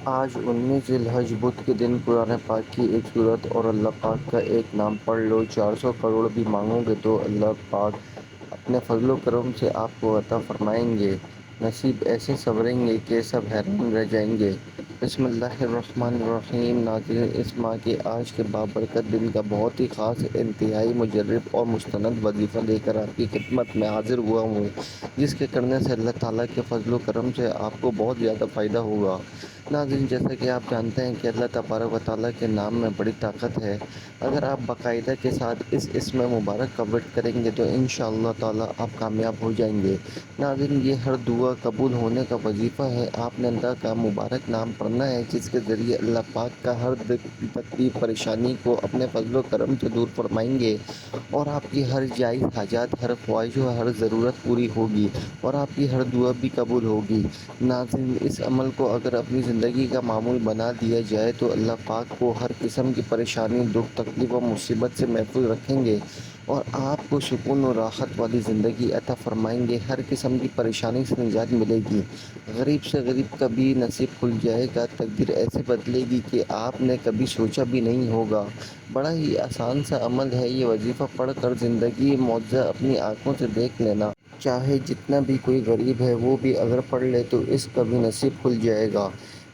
آج 19 ذی الحج بدھ کے دن قرآن پاک کی ایک سورت اور اللہ پاک کا ایک نام پڑھ لو۔ 400 کروڑ بھی مانگو گے تو اللہ پاک اپنے فضل و کرم سے آپ کو عطا فرمائیں گے۔ نصیب ایسے سنوریں گے کہ سب حیران رہ جائیں گے۔ بسم اللہ الرحمن الرحیم۔ ناظرین، اس ماہ کے آج کے بابرکت دن کا بہت ہی خاص، انتہائی مجرب اور مستند وظیفہ لے کر آپ کی خدمت میں حاضر ہوا ہوں، جس کے کرنے سے اللہ تعالیٰ کے فضل و کرم سے آپ کو بہت زیادہ فائدہ ہوگا۔ ناظرین، جیسا کہ آپ جانتے ہیں کہ اللہ تبارک و تعالیٰ کے نام میں بڑی طاقت ہے۔ اگر آپ باقاعدہ کے ساتھ اس اسم مبارک کا ورد کریں گے تو انشاءاللہ تعالیٰ آپ کامیاب ہو جائیں گے۔ ناظرین، یہ ہر دعا قبول ہونے کا وظیفہ ہے۔ آپ نے اللہ کا مبارک نام پڑھنا ہے، جس کے ذریعے اللہ پاک کا ہر تکلیف پریشانی کو اپنے فضل و کرم سے دور فرمائیں گے اور آپ کی ہر جائز حاجات، ہر خواہش و ہر ضرورت پوری ہوگی اور آپ کی ہر دعا بھی قبول ہوگی۔ ناظرین، اس عمل کو اگر اپنی زندگی کا معمول بنا دیا جائے تو اللہ پاک کو ہر قسم کی پریشانی، دکھ، تکلیف اور مصیبت سے محفوظ رکھیں گے اور آپ کو سکون و راحت والی زندگی عطا فرمائیں گے۔ ہر قسم کی پریشانی سے نجات ملے گی۔ غریب سے غریب کا بھی نصیب کھل جائے گا۔ تقدیر ایسے بدلے گی کہ آپ نے کبھی سوچا بھی نہیں ہوگا۔ بڑا ہی آسان سا عمل ہے یہ وظیفہ پڑھ کر زندگی معجزہ اپنی آنکھوں سے دیکھ لینا۔ چاہے جتنا بھی کوئی غریب ہے وہ بھی اگر پڑھ لے تو اس کا بھی نصیب کھل جائے گا۔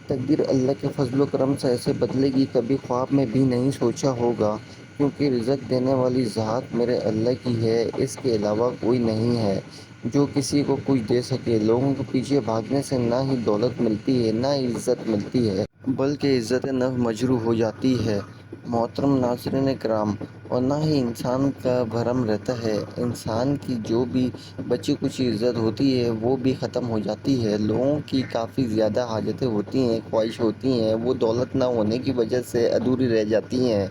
تقدیر اللہ کے فضل و کرم سے ایسے بدلے گی، کبھی خواب میں بھی نہیں سوچا ہوگا، کیونکہ رزق دینے والی ذات میرے اللہ کی ہے، اس کے علاوہ کوئی نہیں ہے جو کسی کو کچھ دے سکے۔ لوگوں کے پیچھے بھاگنے سے نہ ہی دولت ملتی ہے، نہ ہی عزت ملتی ہے، بلکہ عزت نفس مجروح ہو جاتی ہے محترم ناظرین کرام، اور نہ ہی انسان کا بھرم رہتا ہے۔ انسان کی جو بھی بچی کچھ عزت ہوتی ہے وہ بھی ختم ہو جاتی ہے۔ لوگوں کی کافی زیادہ حاجتیں ہوتی ہیں، خواہش ہوتی ہیں، وہ دولت نہ ہونے کی وجہ سے ادھوری رہ جاتی ہیں،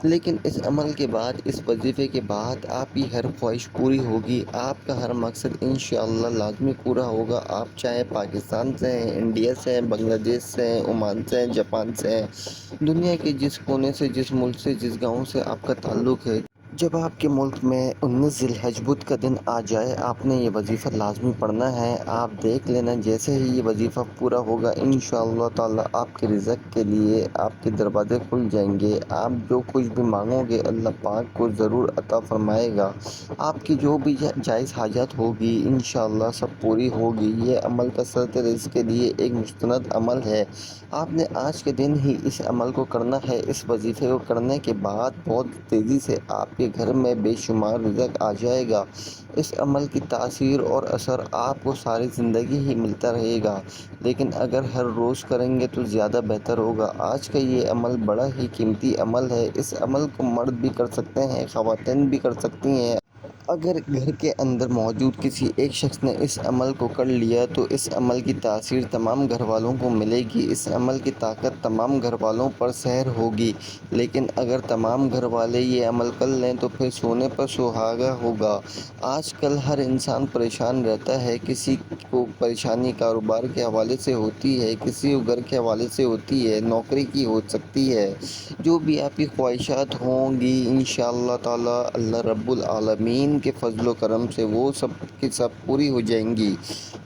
لیکن اس عمل کے بعد، اس وظیفے کے بعد آپ کی ہر خواہش پوری ہوگی۔ آپ کا ہر مقصد انشاءاللہ لازمی پورا ہوگا۔ آپ چاہے پاکستان سے ہیں، انڈیا سے ہیں، بنگلہ دیش سے ہیں، عمان سے ہیں، جاپان سے ہیں، دنیا کے جس کونے سے، جس ملک سے، جس گاؤں سے آپ کا تعلق ہے، جب آپ کے ملک میں 19 ذی الحج بدھ کا دن آ جائے، آپ نے یہ وظیفہ لازمی پڑھنا ہے۔ آپ دیکھ لینا، جیسے ہی یہ وظیفہ پورا ہوگا انشاءاللہ تعالیٰ آپ کے رزق کے لیے آپ کے دروازے کھل جائیں گے۔ آپ جو کچھ بھی مانگو گے اللہ پاک کو ضرور عطا فرمائے گا۔ آپ کی جو بھی جائز حاجات ہوگی انشاءاللہ سب پوری ہوگی۔ یہ عمل کثرت رزق کے لیے ایک مستند عمل ہے۔ آپ نے آج کے دن ہی اس عمل کو کرنا ہے۔ اس وظیفے کو کرنے کے بعد بہت تیزی سے آپ کے گھر میں بے شمار رزق آ جائے گا۔ اس عمل کی تاثیر اور اثر آپ کو ساری زندگی ہی ملتا رہے گا، لیکن اگر ہر روز کریں گے تو زیادہ بہتر ہوگا۔ آج کا یہ عمل بڑا ہی قیمتی عمل ہے۔ اس عمل کو مرد بھی کر سکتے ہیں، خواتین بھی کر سکتی ہیں۔ اگر گھر کے اندر موجود کسی ایک شخص نے اس عمل کو کر لیا تو اس عمل کی تاثیر تمام گھر والوں کو ملے گی۔ اس عمل کی طاقت تمام گھر والوں پر سحر ہوگی، لیکن اگر تمام گھر والے یہ عمل کر لیں تو پھر سونے پر سہاگا ہوگا۔ آج کل ہر انسان پریشان رہتا ہے۔ کسی کو پریشانی کاروبار کے حوالے سے ہوتی ہے، کسی کو گھر کے حوالے سے ہوتی ہے، نوکری کی ہو سکتی ہے۔ جو بھی آپ کی خواہشات ہوں گی انشاءاللہ تعالیٰ اللہ رب العالمین کے فضل و کرم سے وہ سب کی سب پوری ہو جائیں گی۔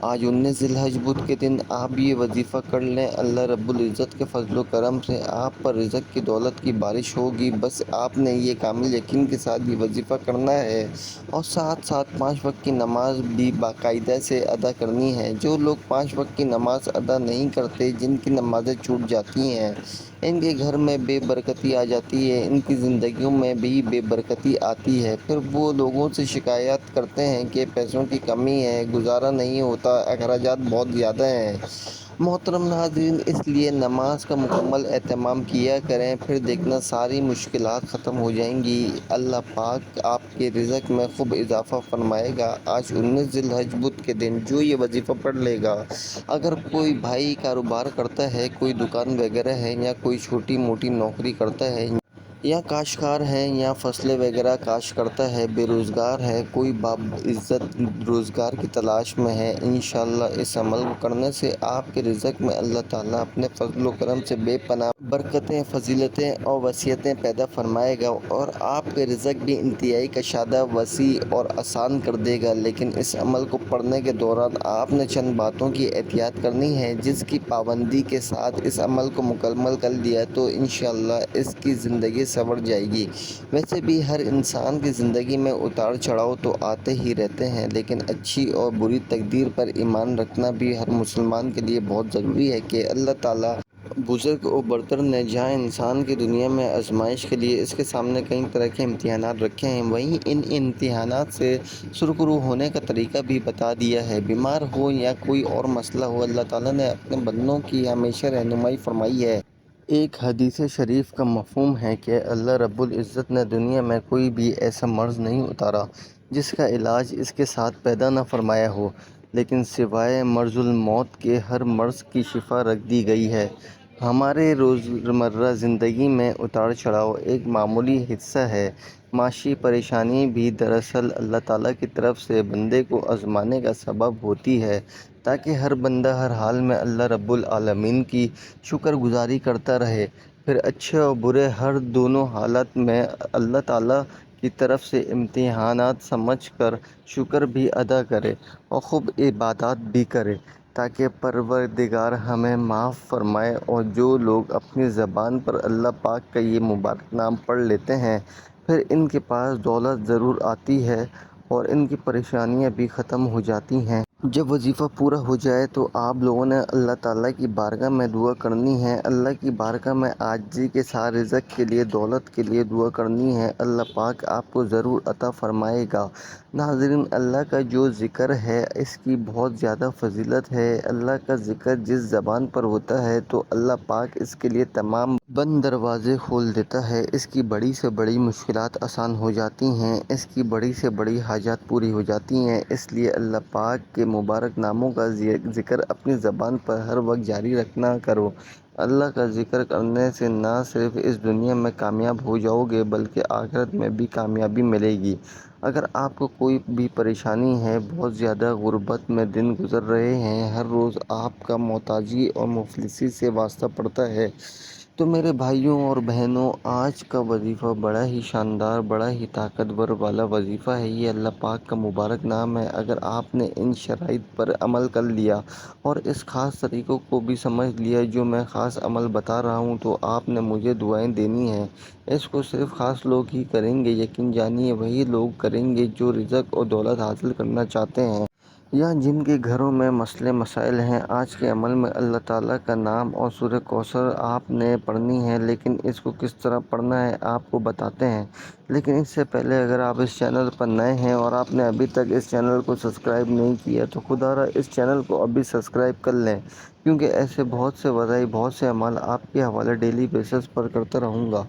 آج 19 ذی الحج بدھ کے دن آپ یہ وظیفہ کر لیں، اللہ رب العزت کے فضل و کرم سے آپ پر رزق کی دولت کی بارش ہوگی۔ بس آپ نے یہ کامل یقین کے ساتھ یہ وظیفہ کرنا ہے اور ساتھ ساتھ 5 وقت کی نماز بھی باقاعدہ سے ادا کرنی ہے۔ جو لوگ 5 وقت کی نماز ادا نہیں کرتے، جن کی نمازیں چھوٹ جاتی ہیں، ان کے گھر میں بے برکتی آ جاتی ہے، ان کی زندگیوں میں بھی بے برکتی آتی ہے۔ پھر وہ لوگوں سے شکایات کرتے ہیں کہ پیسوں کی کمی ہے، گزارا نہیں ہوتا، اخراجات بہت زیادہ ہیں۔ محترم ناظرین، اس لیے نماز کا مکمل اہتمام کیا کریں، پھر دیکھنا ساری مشکلات ختم ہو جائیں گی۔ اللہ پاک آپ کے رزق میں خوب اضافہ فرمائے گا۔ آج 19 ذی الحج بدھ کے دن جو یہ وظیفہ پڑھ لے گا، اگر کوئی بھائی کاروبار کرتا ہے، کوئی دکان وغیرہ ہے یا کوئی چھوٹی موٹی نوکری کرتا ہے یا کاشتکار ہے یا فصلیں وغیرہ کاشت کرتا ہے، بے روزگار ہے، کوئی باعزت روزگار کی تلاش میں ہے، انشاءاللہ اس عمل کو کرنے سے آپ کے رزق میں اللہ تعالیٰ اپنے فضل و کرم سے بے پناہ برکتیں، فضیلتیں اور وسعتیں پیدا فرمائے گا اور آپ کے رزق بھی انتہائی کشادہ، وسیع اور آسان کر دے گا۔ لیکن اس عمل کو پڑھنے کے دوران آپ نے چند باتوں کی احتیاط کرنی ہے، جس کی پابندی کے ساتھ اس عمل کو مکمل کر لیا تو انشاءاللہ اس کی زندگی سنور جائے گی۔ ویسے بھی ہر انسان کی زندگی میں اتار چڑھاؤ تو آتے ہی رہتے ہیں، لیکن اچھی اور بری تقدیر پر ایمان رکھنا بھی ہر مسلمان کے لیے بہت ضروری ہے کہ اللہ تعالیٰ بزرگ و برتر نے جہاں انسان کی دنیا میں آزمائش کے لیے اس کے سامنے کئی طرح کے امتحانات رکھے ہیں، وہیں ان امتحانات سے سرخرو ہونے کا طریقہ بھی بتا دیا ہے۔ بیمار ہو یا کوئی اور مسئلہ ہو، اللہ تعالیٰ نے اپنے بندوں کی ہمیشہ رہنمائی فرمائی ہے۔ ایک حدیث شریف کا مفہوم ہے کہ اللہ رب العزت نے دنیا میں کوئی بھی ایسا مرض نہیں اتارا جس کا علاج اس کے ساتھ پیدا نہ فرمایا ہو، لیکن سوائے مرض الموت کے ہر مرض کی شفا رکھ دی گئی ہے۔ ہمارے روزمرہ زندگی میں اتار چڑھاؤ ایک معمولی حصہ ہے۔ معاشی پریشانی بھی دراصل اللہ تعالیٰ کی طرف سے بندے کو آزمانے کا سبب ہوتی ہے، تاکہ ہر بندہ ہر حال میں اللہ رب العالمین کی شکر گزاری کرتا رہے، پھر اچھے اور برے ہر دونوں حالات میں اللہ تعالیٰ کی طرف سے امتحانات سمجھ کر شکر بھی ادا کرے اور خوب عبادات بھی کرے، تاکہ پروردگار ہمیں معاف فرمائے۔ اور جو لوگ اپنی زبان پر اللہ پاک کا یہ مبارک نام پڑھ لیتے ہیں، پھر ان کے پاس دولت ضرور آتی ہے اور ان کی پریشانیاں بھی ختم ہو جاتی ہیں۔ جب وظیفہ پورا ہو جائے تو آپ لوگوں نے اللہ تعالیٰ کی بارگاہ میں دعا کرنی ہے، اللہ کی بارگاہ میں عاجزی کے ساتھ رزق کے لیے، دولت کے لیے دعا کرنی ہے، اللہ پاک آپ کو ضرور عطا فرمائے گا۔ ناظرین، اللہ کا جو ذکر ہے اس کی بہت زیادہ فضیلت ہے۔ اللہ کا ذکر جس زبان پر ہوتا ہے تو اللہ پاک اس کے لیے تمام بند دروازے کھول دیتا ہے، اس کی بڑی سے بڑی مشکلات آسان ہو جاتی ہیں، اس کی بڑی سے بڑی حاجات پوری ہو جاتی ہیں۔ اس لیے اللہ پاک کے مبارک ناموں کا ذکر اپنی زبان پر ہر وقت جاری رکھنا کرو۔ اللہ کا ذکر کرنے سے نہ صرف اس دنیا میں کامیاب ہو جاؤ گے بلکہ آخرت میں بھی کامیابی ملے گی۔ اگر آپ کو کوئی بھی پریشانی ہے، بہت زیادہ غربت میں دن گزر رہے ہیں، ہر روز آپ کا محتاجی اور مفلسی سے واسطہ پڑتا ہے، تو میرے بھائیوں اور بہنوں، آج کا وظیفہ بڑا ہی شاندار، بڑا ہی طاقتور والا وظیفہ ہے۔ یہ اللہ پاک کا مبارک نام ہے۔ اگر آپ نے ان شرائط پر عمل کر لیا اور اس خاص طریقوں کو بھی سمجھ لیا جو میں خاص عمل بتا رہا ہوں، تو آپ نے مجھے دعائیں دینی ہیں۔ اس کو صرف خاص لوگ ہی کریں گے، یقین جانیے وہی لوگ کریں گے جو رزق اور دولت حاصل کرنا چاہتے ہیں یا جن کے گھروں میں مسئلے مسائل ہیں۔ آج کے عمل میں اللہ تعالیٰ کا نام اور سورہ کوثر آپ نے پڑھنی ہے، لیکن اس کو کس طرح پڑھنا ہے آپ کو بتاتے ہیں۔ لیکن اس سے پہلے اگر آپ اس چینل پر نئے ہیں اور آپ نے ابھی تک اس چینل کو سبسکرائب نہیں کیا تو خدا را اس چینل کو ابھی سبسکرائب کر لیں، کیونکہ ایسے بہت سے وظائف، بہت سے اعمال آپ کے حوالے ڈیلی بیسس پر کرتا رہوں گا۔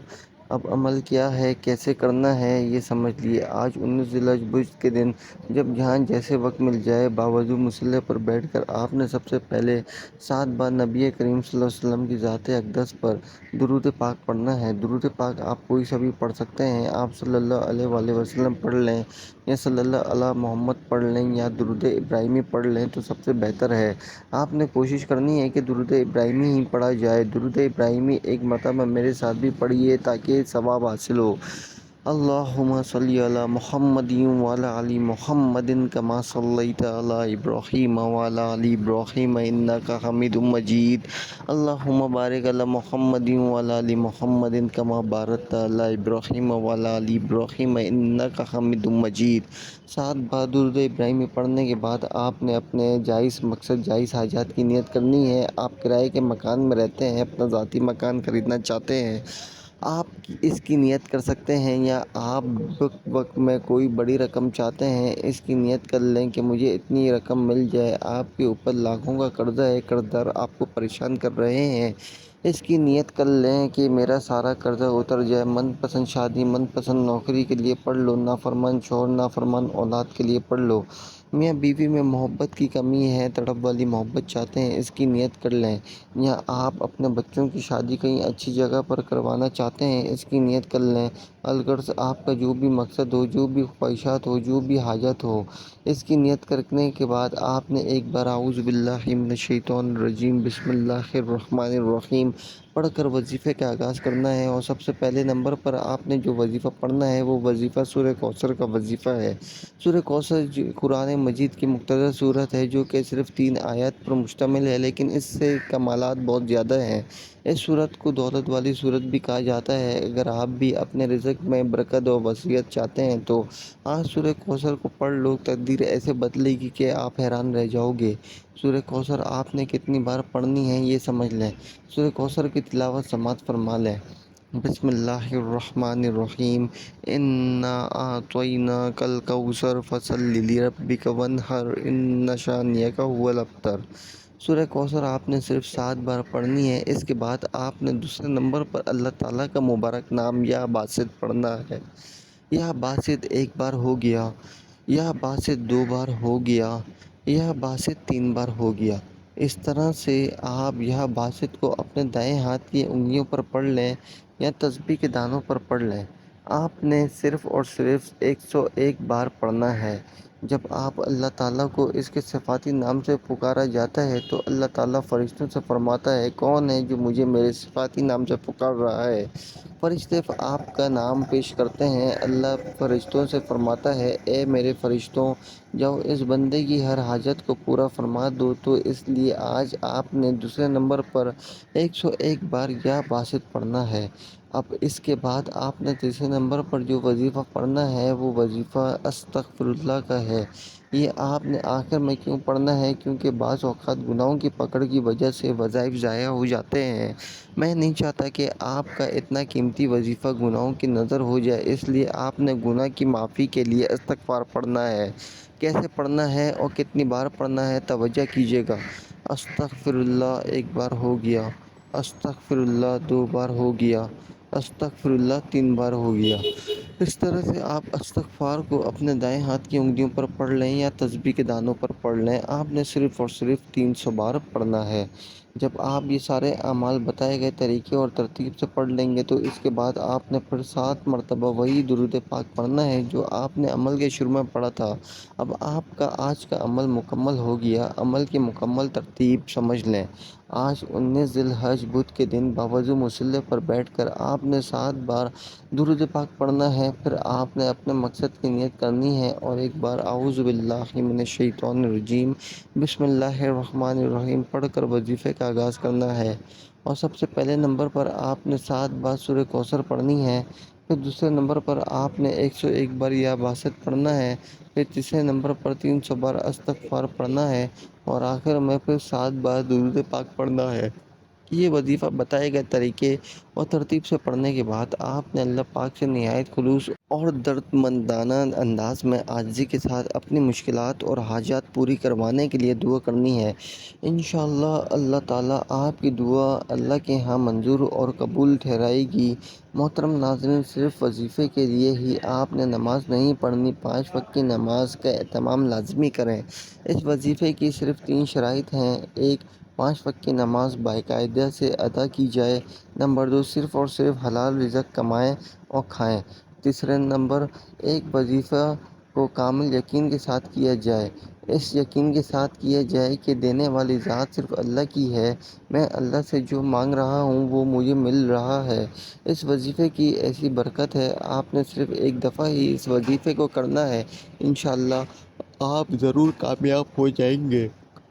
اب عمل کیا ہے، کیسے کرنا ہے، یہ سمجھ لیے۔ آج 19 ذی الحجہ کے دن جب جہاں جیسے وقت مل جائے، باوضو مصلی پر بیٹھ کر آپ نے سب سے پہلے 7 بار نبی کریم صلی اللہ علیہ وسلم کی ذات اقدس پر درود پاک پڑھنا ہے۔ درود پاک آپ کوئی سا بھی پڑھ سکتے ہیں، آپ صلی اللہ علیہ وآلہ وسلم پڑھ لیں یا صلی اللہ علی محمد پڑھ لیں یا درود ابراہیمی پڑھ لیں تو سب سے بہتر ہے۔ آپ نے کوشش کرنی ہے کہ درود ابراہیمی ہی پڑھا جائے۔ درود ابراہیمی ایک مرتبہ میرے ساتھ بھی پڑھیے تاکہ ثواب حاصل ہو۔ اللہم صلی علی محمد وعلی آل محمد کما صلیت علی ابراہیم وعلی آل ابراہیم انک حمید مجید۔ اللہم بارک علی محمد وعلی آل محمد کما بارکت علی ابراہیم وعلی آل ابراہیم انک حمید مجید۔ 7 بار درود ابراہیمی پڑھنے کے بعد آپ نے اپنے جائز مقصد، جائز حاجات کی نیت کرنی ہے۔ آپ کرائے کے مکان میں رہتے ہیں، اپنا ذاتی مکان خریدنا چاہتے ہیں، آپ اس کی نیت کر سکتے ہیں، یا آپ وقت میں کوئی بڑی رقم چاہتے ہیں، اس کی نیت کر لیں کہ مجھے اتنی رقم مل جائے۔ آپ کے اوپر لاکھوں کا قرضہ ہے، قرض دار آپ کو پریشان کر رہے ہیں، اس کی نیت کر لیں کہ میرا سارا قرضہ اتر جائے۔ من پسند شادی، من پسند نوکری کے لیے پڑھ لو، نافرمان شوہر، نافرمان اولاد کے لیے پڑھ لو۔ میاں بیوی میں محبت کی کمی ہے، تڑپ والی محبت چاہتے ہیں، اس کی نیت کر لیں۔ یا آپ اپنے بچوں کی شادی کہیں اچھی جگہ پر کروانا چاہتے ہیں، اس کی نیت کر لیں۔ الغرض آپ کا جو بھی مقصد ہو، جو بھی خواہشات ہو، جو بھی حاجت ہو، اس کی نیت کرنے کے بعد آپ نے ایک بار اعوذ باللہ من الشیطان الرجیم بسم اللہ الرحمن الرحیم پڑھ کر وظیفے کا آغاز کرنا ہے۔ اور سب سے پہلے نمبر پر آپ نے جو وظیفہ پڑھنا ہے وہ وظیفہ سورہ کوثر کا وظیفہ ہے۔ سورہ کوثر قرآن مجید کی مختصر سورت ہے جو کہ صرف 3 آیات پر مشتمل ہے، لیکن اس سے کمالات بہت زیادہ ہیں۔ اس سورت کو دولت والی سورت بھی کہا جاتا ہے۔ اگر آپ بھی اپنے رزق میں برکت اور وسعت چاہتے ہیں تو آج سورہ کوثر کو پڑھ لو، تقدیر ایسے بدلے گی کہ آپ حیران رہ جاؤ گے۔ سورہ کوثر آپ نے کتنی بار پڑھنی ہے یہ سمجھ لیں۔ سورہ کوثر کی تلاوت سماعت فرما لیں۔ بسم اللہ الرحمن الرحیم انا اعطیناک الکوثر فصل لربک وانحر ان شانئک ھو الابتر۔ سورہ کوثر آپ نے صرف 7 بار پڑھنی ہے۔ اس کے بعد آپ نے دوسرے نمبر پر اللہ تعالیٰ کا مبارک نام یا باسط پڑھنا ہے۔ یا باسط ایک بار ہو گیا، یا باسط 2 بار ہو گیا، یا باسط 3 بار ہو گیا۔ اس طرح سے آپ یا باسط کو اپنے دائیں ہاتھ کی انگلیوں پر پڑھ لیں یا تسبیح کے دانوں پر پڑھ لیں۔ آپ نے صرف اور صرف 101 بار پڑھنا ہے۔ جب آپ اللہ تعالیٰ کو اس کے صفاتی نام سے پکارا جاتا ہے تو اللہ تعالیٰ فرشتوں سے فرماتا ہے، کون ہے جو مجھے میرے صفاتی نام سے پکار رہا ہے؟ فرشتے آپ کا نام پیش کرتے ہیں۔ اللہ فرشتوں سے فرماتا ہے، اے میرے فرشتوں، جاؤ اس بندے کی ہر حاجت کو پورا فرما دو۔ تو اس لیے آج آپ نے دوسرے نمبر پر 101 بار یا باسط پڑھنا ہے۔ اب اس کے بعد آپ نے تیسرے نمبر پر جو وظیفہ پڑھنا ہے وہ وظیفہ استغفر اللہ کا ہے۔ یہ آپ نے آخر میں کیوں پڑھنا ہے؟ کیونکہ بعض اوقات گناہوں کی پکڑ کی وجہ سے وظائف ضائع ہو جاتے ہیں۔ میں نہیں چاہتا کہ آپ کا اتنا قیمتی وظیفہ گناہوں کی نذر ہو جائے، اس لیے آپ نے گناہ کی معافی کے لیے استغفار پڑھنا ہے۔ کیسے پڑھنا ہے اور کتنی بار پڑھنا ہے، توجہ کیجیے گا۔ استغفر اللہ 1 بار ہو گیا، استغفر اللہ 2 بار ہو گیا، استغفر اللہ 3 بار ہو گیا۔ اس طرح سے آپ استغفار کو اپنے دائیں ہاتھ کی انگلیوں پر پڑھ لیں یا تسبیح کے دانوں پر پڑھ لیں۔ آپ نے صرف اور صرف 300 بار پڑھنا ہے۔ جب آپ یہ سارے اعمال بتائے گئے طریقے اور ترتیب سے پڑھ لیں گے تو اس کے بعد آپ نے پھر 7 مرتبہ وہی درود پاک پڑھنا ہے جو آپ نے عمل کے شروع میں پڑھا تھا۔ اب آپ کا آج کا عمل مکمل ہو گیا۔ عمل کی مکمل ترتیب سمجھ لیں۔ آج 19 ذی الحج بدھ کے دن باوضو مصلی پر بیٹھ کر آپ نے 7 بار درود پاک پڑھنا ہے۔ پھر آپ نے اپنے مقصد کی نیت کرنی ہے اور ایک بار اعوذ باللہ من الشیطان الرجیم بسم اللہ الرحمن الرحیم پڑھ کر وظیفے کا آغاز کرنا ہے۔ اور سب سے پہلے نمبر پر آپ نے 7 بار سورہ کوثر پڑھنی ہے۔ پھر دوسرے نمبر پر آپ نے 101 بار یا باسط پڑھنا ہے۔ پھر تیسرے نمبر پر 300 بار استغفار پڑھنا ہے اور آخر میں پھر 7 بار درود پاک پڑھنا ہے۔ یہ وظیفہ بتائے گئے طریقے اور ترتیب سے پڑھنے کے بعد آپ نے اللہ پاک سے نہایت خلوص اور دردمندانہ انداز میں عاجزی کے ساتھ اپنی مشکلات اور حاجات پوری کروانے کے لیے دعا کرنی ہے۔ انشاءاللہ اللہ تعالیٰ آپ کی دعا اللہ کے ہاں منظور اور قبول ٹھہرائے گی۔ محترم ناظرین، صرف وظیفے کے لیے ہی آپ نے نماز نہیں پڑھنی، 5 وقت کی نماز کا اہتمام لازمی کریں۔ اس وظیفے کی صرف 3 شرائط ہیں۔ 1، 5 وقت کی نماز باقاعدہ سے ادا کی جائے۔ نمبر 2، صرف اور صرف حلال رزق کمائیں اور کھائیں۔ تیسرے نمبر، ایک وظیفہ کو کامل یقین کے ساتھ کیا جائے۔ اس یقین کے ساتھ کیا جائے کہ دینے والی ذات صرف اللہ کی ہے، میں اللہ سے جو مانگ رہا ہوں وہ مجھے مل رہا ہے۔ اس وظیفے کی ایسی برکت ہے، آپ نے صرف ایک دفعہ ہی اس وظیفے کو کرنا ہے، انشاءاللہ آپ ضرور کامیاب ہو جائیں گے۔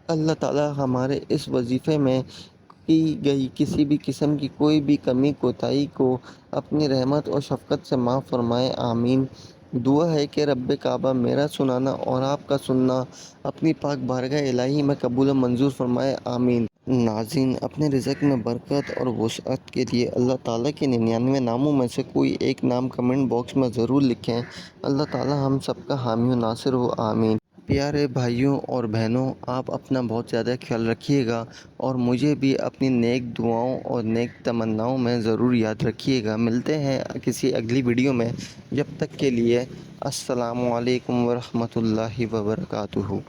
اللہ تعالیٰ ہمارے اس وظیفے میں کی گئی کسی بھی قسم کی کوئی بھی کمی کوتاہی کو اپنی رحمت اور شفقت سے معاف فرمائے، آمین۔ دعا ہے کہ رب کعبہ میرا سنانا اور آپ کا سننا اپنی پاک بارگاہ الہی میں قبول و منظور فرمائے، آمین۔ ناظرین، اپنے رزق میں برکت اور وسعت کے لیے اللہ تعالیٰ کے 99 ناموں میں سے کوئی ایک نام کمنٹ باکس میں ضرور لکھیں۔ اللہ تعالیٰ ہم سب کا حامی و ناصر ہو، آمین۔ پیارے بھائیوں اور بہنوں، آپ اپنا بہت زیادہ خیال رکھیے گا اور مجھے بھی اپنی نیک دعاؤں اور نیک تمناؤں میں ضرور یاد رکھیے گا۔ ملتے ہیں کسی اگلی ویڈیو میں، جب تک کے لیے السلام علیکم ورحمۃ اللہ وبرکاتہ۔